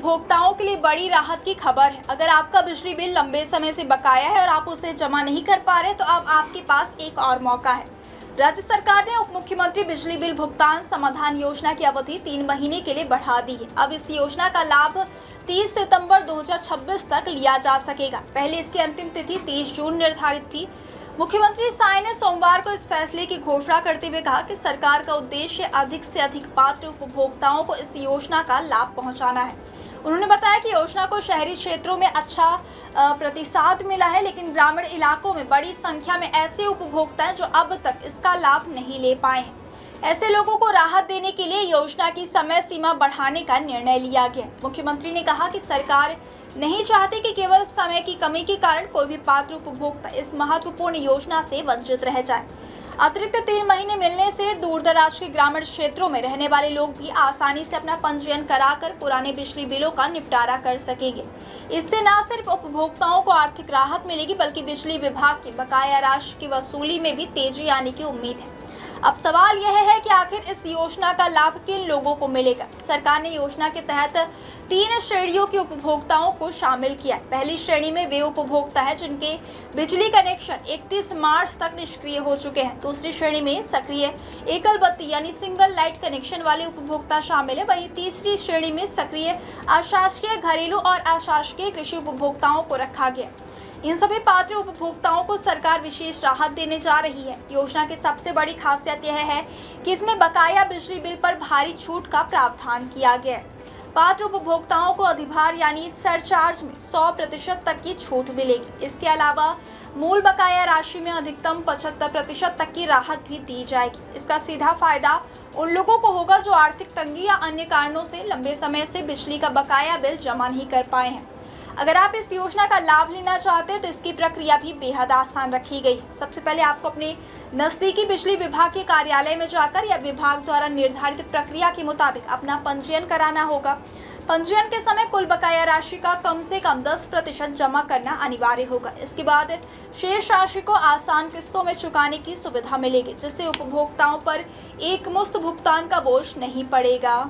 उपभोक्ताओं के लिए बड़ी राहत की खबर है। अगर आपका बिजली बिल लंबे समय से बकाया है और आप उसे जमा नहीं कर पा रहे तो अब आपके पास एक और मौका है। राज्य सरकार ने उप मुख्यमंत्री बिजली बिल भुगतान समाधान योजना की अवधि 3 महीने के लिए बढ़ा दी है। अब इस योजना का लाभ 30 सितंबर 2026 तक लिया जा सकेगा। पहले इसकी अंतिम तिथि 30 जून निर्धारित थी। मुख्यमंत्री साय ने सोमवार को इस फैसले की घोषणा करते हुए कहा कि सरकार का उद्देश्य अधिक से अधिक पात्र उपभोक्ताओं को इस योजना का लाभ पहुंचाना है। उन्होंने बताया कि योजना को शहरी क्षेत्रों में अच्छा प्रतिसाद मिला है, लेकिन ग्रामीण इलाकों में बड़ी संख्या में ऐसे उपभोक्ता हैं जो अब तक इसका लाभ नहीं ले पाए हैं। ऐसे लोगों को राहत देने के लिए योजना की समय सीमा बढ़ाने का निर्णय लिया गया। मुख्यमंत्री ने कहा कि सरकार नहीं चाहती कि केवल समय की कमी के कारण कोई भी पात्र उपभोक्ता इस महत्वपूर्ण योजना से वंचित रह जाए। अतिरिक्त 3 महीने मिलने से दूरदराज के ग्रामीण क्षेत्रों में रहने वाले लोग भी आसानी से अपना पंजीयन कराकर पुराने बिजली बिलों का निपटारा कर सकेंगे। इससे न सिर्फ उपभोक्ताओं को आर्थिक राहत मिलेगी, बल्कि बिजली विभाग की बकाया राशि की वसूली में भी तेजी आने की उम्मीद है। अब सवाल यह है कि आखिर इस योजना का लाभ किन लोगों को मिलेगा। सरकार ने योजना के तहत 3 श्रेणियों के उपभोक्ताओं को शामिल किया है। पहली श्रेणी में वे उपभोक्ता हैं जिनके बिजली कनेक्शन 31 मार्च तक निष्क्रिय हो चुके हैं। दूसरी श्रेणी में सक्रिय एकल बत्ती यानी सिंगल लाइट कनेक्शन वाले उपभोक्ता शामिल है। वहीं तीसरी श्रेणी में सक्रिय अशासकीय घरेलू और अशासकीय कृषि उपभोक्ताओं को रखा गया। इन सभी पात्र उपभोक्ताओं को सरकार विशेष राहत देने जा रही है। योजना की सबसे बड़ी खासियत यह है कि इसमें बकाया बिजली बिल पर भारी छूट का प्रावधान किया गया है। पात्र उपभोक्ताओं को अधिभार यानी सरचार्ज में 100% तक की छूट मिलेगी। इसके अलावा मूल बकाया राशि में अधिकतम 75% तक की राहत भी दी जाएगी। इसका सीधा फायदा उन लोगों को होगा जो आर्थिक तंगी या अन्य कारणों से लंबे समय से बिजली का बकाया बिल जमा नहीं कर पाए हैं। अगर आप इस योजना का लाभ लेना चाहते हैं तो इसकी प्रक्रिया भी बेहद आसान रखी गई है। सबसे पहले आपको अपने नज़दीकी बिजली विभाग के कार्यालय में जाकर या विभाग द्वारा निर्धारित प्रक्रिया के मुताबिक अपना पंजीयन कराना होगा। पंजीयन के समय कुल बकाया राशि का कम से कम 10% जमा करना अनिवार्य होगा। इसके बाद शेष राशि को आसान किस्तों में चुकाने की सुविधा मिलेगी, जिससे उपभोक्ताओं पर एक मुश्त भुगतान का बोझ नहीं पड़ेगा।